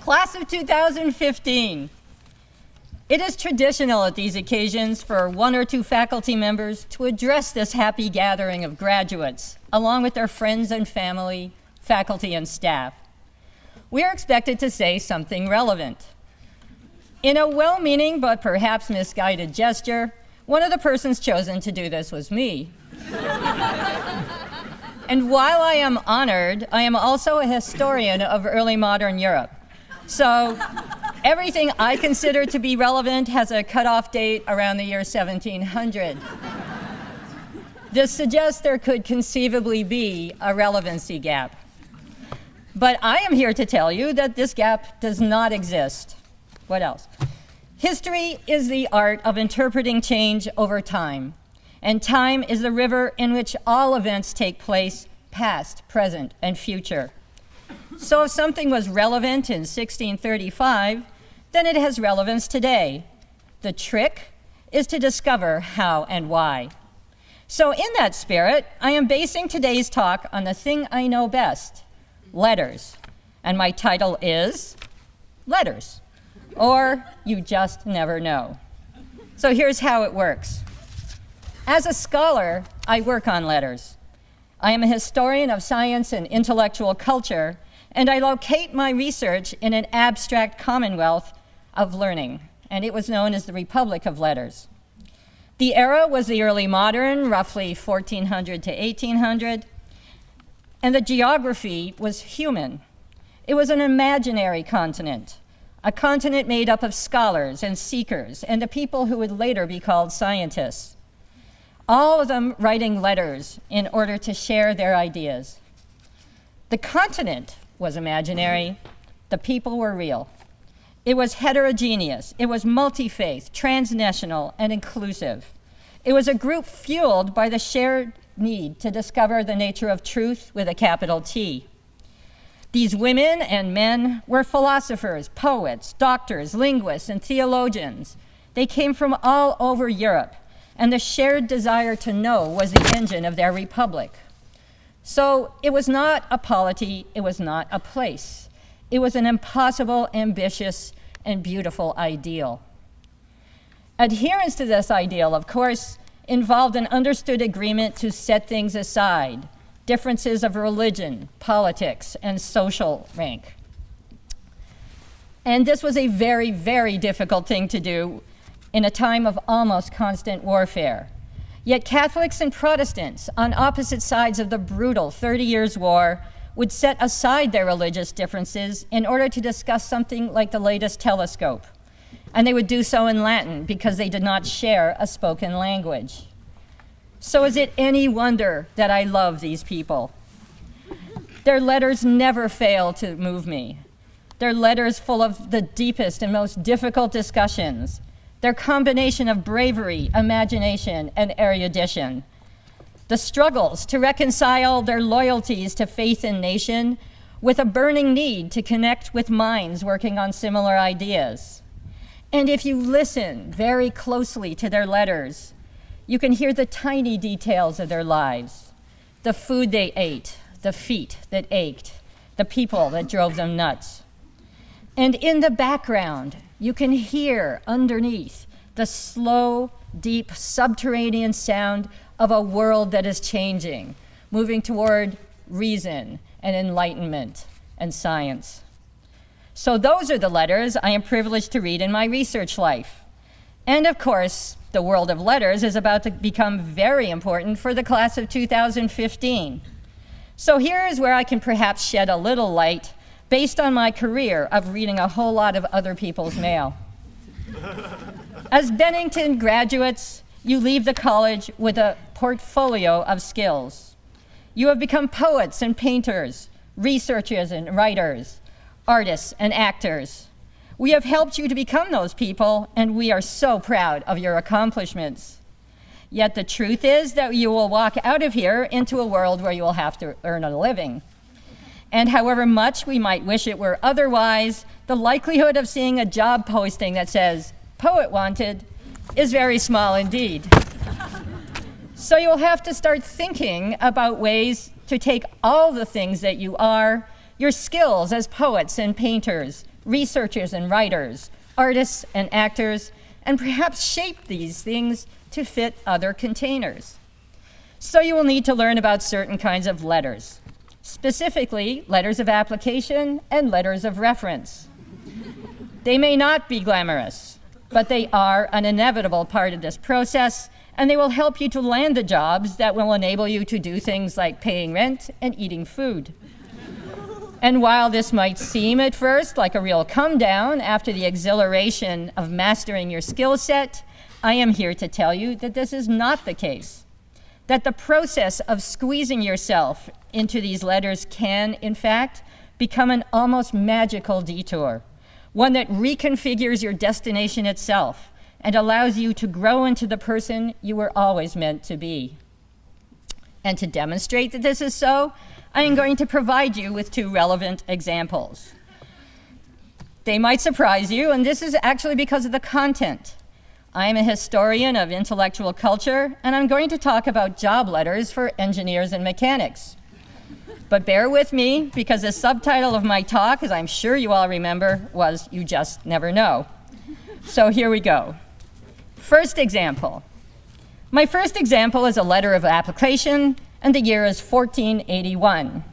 Class of 2015. It is traditional at these occasions for one or two faculty members to address this happy gathering of graduates, along with their friends and family, faculty, and staff. We are expected to say something relevant. In a well-meaning but perhaps misguided gesture, one of the persons chosen to do this was me. And while I am honored, I am also a historian of early modern Europe. So everything I consider to be relevant has a cutoff date around the year 1700. This suggests there could conceivably be a relevancy gap. But I am here to tell you that this gap does not exist. What else? History is the art of interpreting change over time, and time is the river in which all events take place, past, present, and future. So if something was relevant in 1635, then it has relevance today. The trick is to discover how and why. So in that spirit, I am basing today's talk on the thing I know best, letters. And my title is Letters, or You Just Never Know. So here's how it works. As a scholar, I work on letters. I am a historian of science and intellectual culture, and I locate my research in an abstract commonwealth of learning, and it was known as the Republic of Letters. The era was the early modern, roughly 1400 to 1800, and the geography was human. It was an imaginary continent, a continent made up of scholars and seekers and the people who would later be called scientists, all of them writing letters in order to share their ideas. The continent was imaginary, the people were real. It was heterogeneous, it was multi-faith, transnational, and inclusive. It was a group fueled by the shared need to discover the nature of truth with a capital T. These women and men were philosophers, poets, doctors, linguists, and theologians. They came from all over Europe, and the shared desire to know was the engine of their republic. So it was not a polity, it was not a place. It was an impossible, ambitious, and beautiful ideal. Adherence to this ideal, of course, involved an understood agreement to set things aside, differences of religion, politics, and social rank. And this was a very, very difficult thing to do in a time of almost constant warfare. Yet Catholics and Protestants on opposite sides of the brutal 30 Years' War would set aside their religious differences in order to discuss something like the latest telescope. And they would do so in Latin because they did not share a spoken language. So is it any wonder that I love these people? Their letters never fail to move me. Their letters full of the deepest and most difficult discussions. Their combination of bravery, imagination, and erudition. The struggles to reconcile their loyalties to faith and nation with a burning need to connect with minds working on similar ideas. And if you listen very closely to their letters, you can hear the tiny details of their lives, the food they ate, the feet that ached, the people that drove them nuts. And in the background, you can hear underneath the slow, deep, subterranean sound of a world that is changing, moving toward reason and enlightenment and science. So those are the letters I am privileged to read in my research life. And of course, the world of letters is about to become very important for the class of 2015. So here is where I can perhaps shed a little light based on my career of reading a whole lot of other people's mail. As Bennington graduates, you leave the college with a portfolio of skills. You have become poets and painters, researchers and writers, artists and actors. We have helped you to become those people, and we are so proud of your accomplishments. Yet the truth is that you will walk out of here into a world where you will have to earn a living. And however much we might wish it were otherwise, the likelihood of seeing a job posting that says, "Poet wanted," is very small indeed. So you'll have to start thinking about ways to take all the things that you are, your skills as poets and painters, researchers and writers, artists and actors, and perhaps shape these things to fit other containers. So you will need to learn about certain kinds of letters, specifically letters of application and letters of reference. They may not be glamorous, but they are an inevitable part of this process, and they will help you to land the jobs that will enable you to do things like paying rent and eating food. And while this might seem at first like a real come down after the exhilaration of mastering your skill set, I am here to tell you that this is not the case. That the process of squeezing yourself into these letters can, in fact, become an almost magical detour, one that reconfigures your destination itself and allows you to grow into the person you were always meant to be. And to demonstrate that this is so, I am going to provide you with two relevant examples. They might surprise you, and this is actually because of the content. I am a historian of intellectual culture, and I'm going to talk about job letters for engineers and mechanics. But bear with me, because the subtitle of my talk, as I'm sure you all remember, was You Just Never Know. So here we go. First example. My first example is a letter of application, and the year is 1481.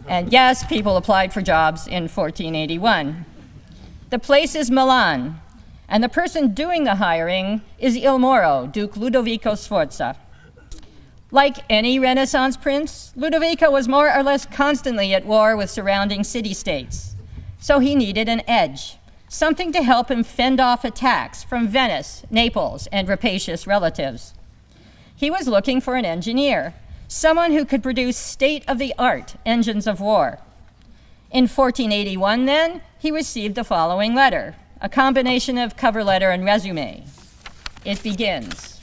And yes, people applied for jobs in 1481. The place is Milan, and the person doing the hiring is Il Moro, Duke Ludovico Sforza. Like any Renaissance prince, Ludovico was more or less constantly at war with surrounding city-states. So he needed an edge, something to help him fend off attacks from Venice, Naples, and rapacious relatives. He was looking for an engineer, someone who could produce state-of-the-art engines of war. In 1481, then, he received the following letter, a combination of cover letter and resume. It begins,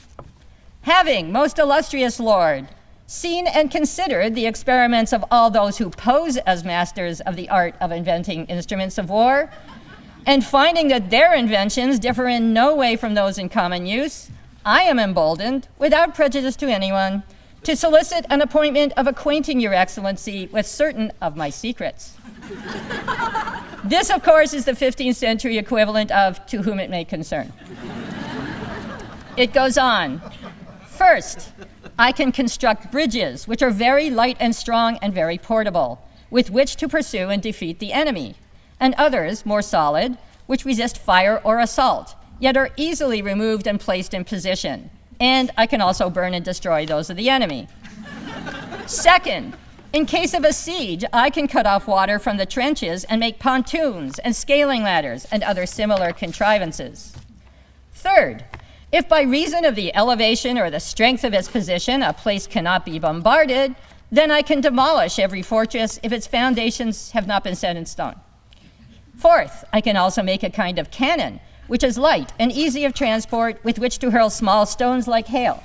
"Having, most illustrious lord, seen and considered the experiments of all those who pose as masters of the art of inventing instruments of war, and finding that their inventions differ in no way from those in common use, I am emboldened, without prejudice to anyone, to solicit an appointment of acquainting your excellency with certain of my secrets." This, of course, is the 15th century equivalent of "to whom it may concern." It goes on. "First, I can construct bridges, which are very light and strong and very portable, with which to pursue and defeat the enemy, and others, more solid, which resist fire or assault, yet are easily removed and placed in position. And I can also burn and destroy those of the enemy. Second, in case of a siege, I can cut off water from the trenches and make pontoons and scaling ladders and other similar contrivances. Third, if by reason of the elevation or the strength of its position a place cannot be bombarded, then I can demolish every fortress if its foundations have not been set in stone. Fourth, I can also make a kind of cannon, which is light and easy of transport, with which to hurl small stones like hail,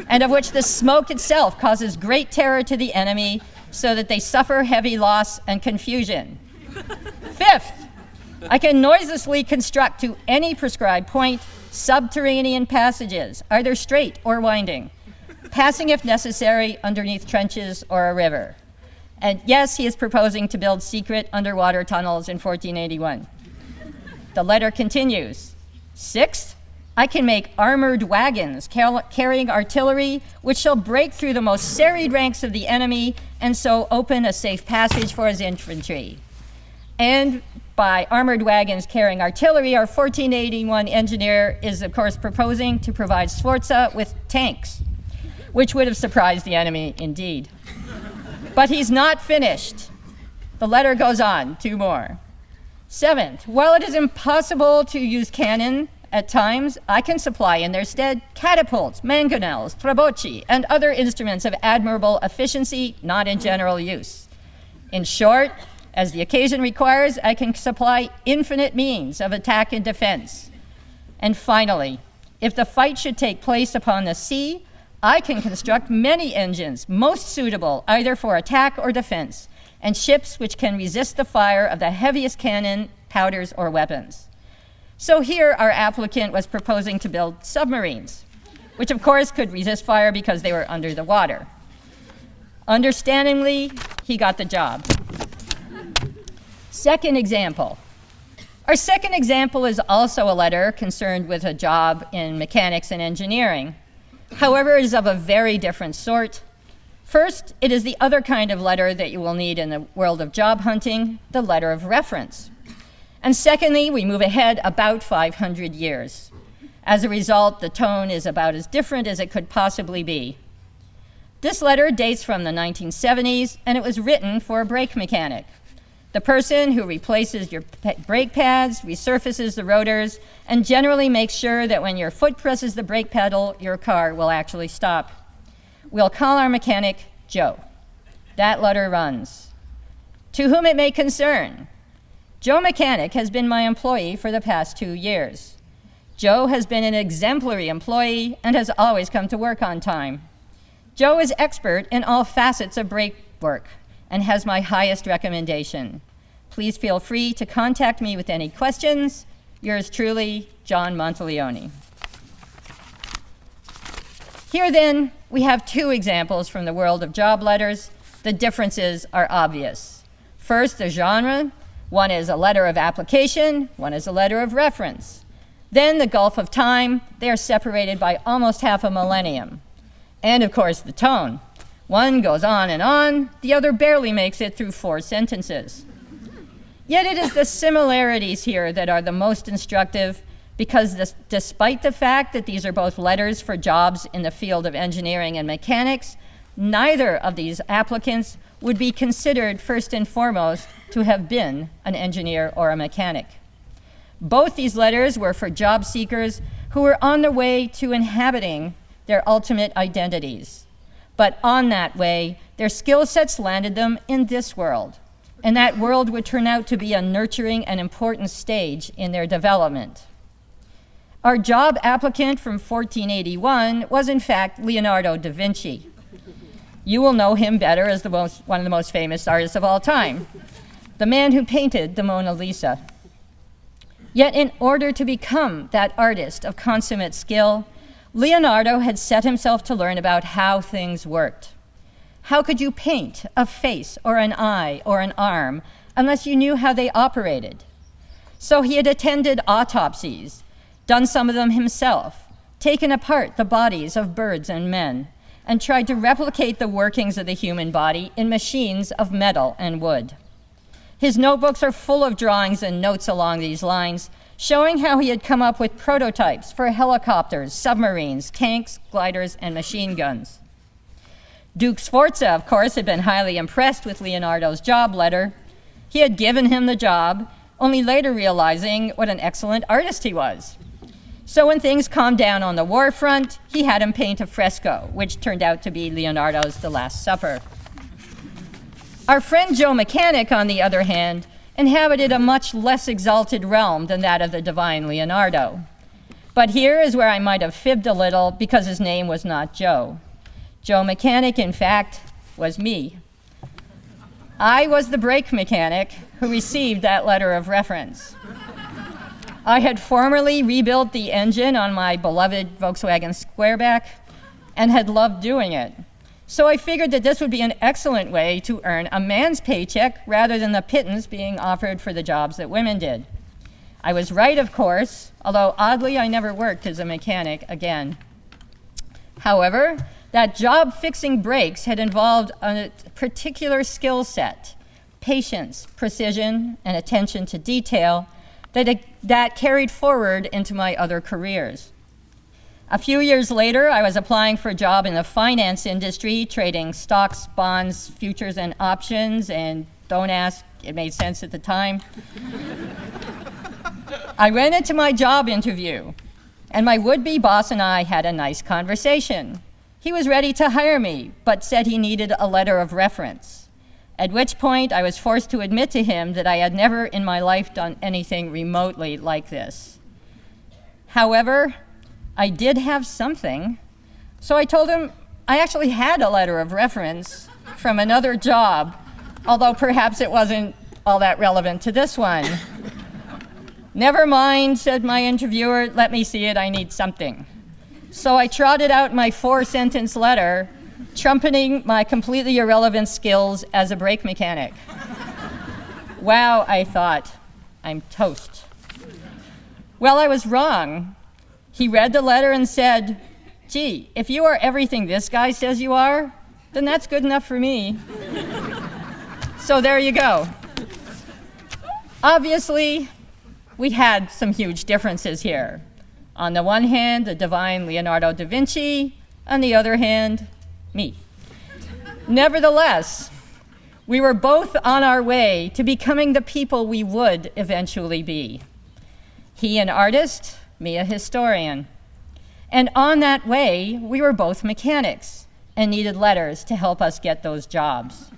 and of which the smoke itself causes great terror to the enemy, so that they suffer heavy loss and confusion. Fifth, I can noiselessly construct to any prescribed point subterranean passages, either straight or winding, passing if necessary underneath trenches or a river. And yes, he is proposing to build secret underwater tunnels in 1481. The letter continues. Sixth, I can make armored wagons carrying artillery, which shall break through the most serried ranks of the enemy and so open a safe passage for his infantry. And by armored wagons carrying artillery, our 1481 engineer is, of course, proposing to provide Sforza with tanks, which would have surprised the enemy indeed. But he's not finished. The letter goes on, two more. Seventh, while it is impossible to use cannon at times, I can supply in their stead catapults, mangonels, trabocchi, and other instruments of admirable efficiency, not in general use. In short, as the occasion requires, I can supply infinite means of attack and defense. And finally, if the fight should take place upon the sea, I can construct many engines most suitable either for attack or defense, and ships which can resist the fire of the heaviest cannon, powders, or weapons. So here our applicant was proposing to build submarines, which of course could resist fire because they were under the water. Understandingly, he got the job. Second example. Our second example is also a letter concerned with a job in mechanics and engineering. However, it is of a very different sort. First, it is the other kind of letter that you will need in the world of job hunting, the letter of reference. And secondly, we move ahead about 500 years. As a result, the tone is about as different as it could possibly be. This letter dates from the 1970s, and it was written for a brake mechanic, the person who replaces your brake pads, resurfaces the rotors, and generally makes sure that when your foot presses the brake pedal, your car will actually stop. We'll call our mechanic Joe. That letter runs. To whom it may concern, Joe Mechanic has been my employee for the past 2 years. Joe has been an exemplary employee and has always come to work on time. Joe is expert in all facets of brake work and has my highest recommendation. Please feel free to contact me with any questions. Yours truly, John Monteleone. Here then, we have 2 examples from the world of job letters. The differences are obvious. First, the genre. One is a letter of application, one is a letter of reference. Then the gulf of time, they are separated by almost half a millennium. And of course, the tone. One goes on, the other barely makes it through 4 sentences. Yet it is the similarities here that are the most instructive, because despite the fact that these are both letters for jobs in the field of engineering and mechanics, neither of these applicants would be considered first and foremost to have been an engineer or a mechanic. Both these letters were for job seekers who were on their way to inhabiting their ultimate identities. But on that way, their skill sets landed them in this world, and that world would turn out to be a nurturing and important stage in their development. Our job applicant from 1481 was in fact Leonardo da Vinci. You will know him better as one of the most famous artists of all time, the man who painted the Mona Lisa. Yet in order to become that artist of consummate skill, Leonardo had set himself to learn about how things worked. How could you paint a face or an eye or an arm unless you knew how they operated? So he had attended autopsies, done some of them himself, taken apart the bodies of birds and men, and tried to replicate the workings of the human body in machines of metal and wood. His notebooks are full of drawings and notes along these lines, showing how he had come up with prototypes for helicopters, submarines, tanks, gliders, and machine guns. Duke Sforza, of course, had been highly impressed with Leonardo's job letter. He had given him the job, only later realizing what an excellent artist he was. So when things calmed down on the war front, he had him paint a fresco, which turned out to be Leonardo's The Last Supper. Our friend Joe Mechanic, on the other hand, inhabited a much less exalted realm than that of the divine Leonardo. But here is where I might have fibbed a little, because his name was not Joe. Joe Mechanic, in fact, was me. I was the brake mechanic who received that letter of reference. I had formerly rebuilt the engine on my beloved Volkswagen Squareback and had loved doing it. So I figured that this would be an excellent way to earn a man's paycheck rather than the pittance being offered for the jobs that women did. I was right, of course, although oddly I never worked as a mechanic again. However, that job fixing brakes had involved a particular skill set, patience, precision, and attention to detail that carried forward into my other careers. A few years later, I was applying for a job in the finance industry, trading stocks, bonds, futures, and options, and don't ask, it made sense at the time. I went into my job interview, and my would-be boss and I had a nice conversation. He was ready to hire me, but said he needed a letter of reference. At which point I was forced to admit to him that I had never in my life done anything remotely like this. However, I did have something, so I told him I actually had a letter of reference from another job, although perhaps it wasn't all that relevant to this one. Never mind, said my interviewer, let me see it, I need something. So I trotted out my 4-sentence letter, trumpeting my completely irrelevant skills as a brake mechanic. Wow, I thought, I'm toast. Well, I was wrong. He read the letter and said, gee, if you are everything this guy says you are, then that's good enough for me. So there you go. Obviously, we had some huge differences here. On the one hand, the divine Leonardo da Vinci, on the other hand, me. Nevertheless, we were both on our way to becoming the people we would eventually be. He an artist, me a historian. And on that way, we were both mechanics and needed letters to help us get those jobs.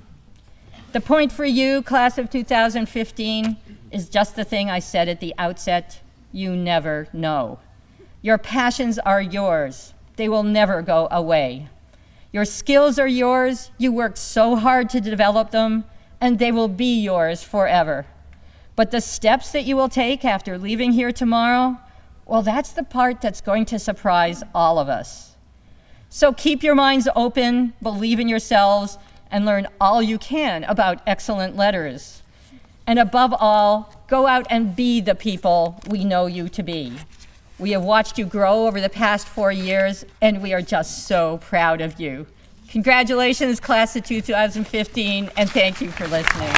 The point for you, class of 2015, is just the thing I said at the outset: you never know. Your passions are yours. They will never go away. Your skills are yours. You worked so hard to develop them, and they will be yours forever. But the steps that you will take after leaving here tomorrow, well, that's the part that's going to surprise all of us. So keep your minds open, believe in yourselves, and learn all you can about excellent letters. And above all, go out and be the people we know you to be. We have watched you grow over the past 4 years, and we are just so proud of you. Congratulations, class of 2015, and thank you for listening.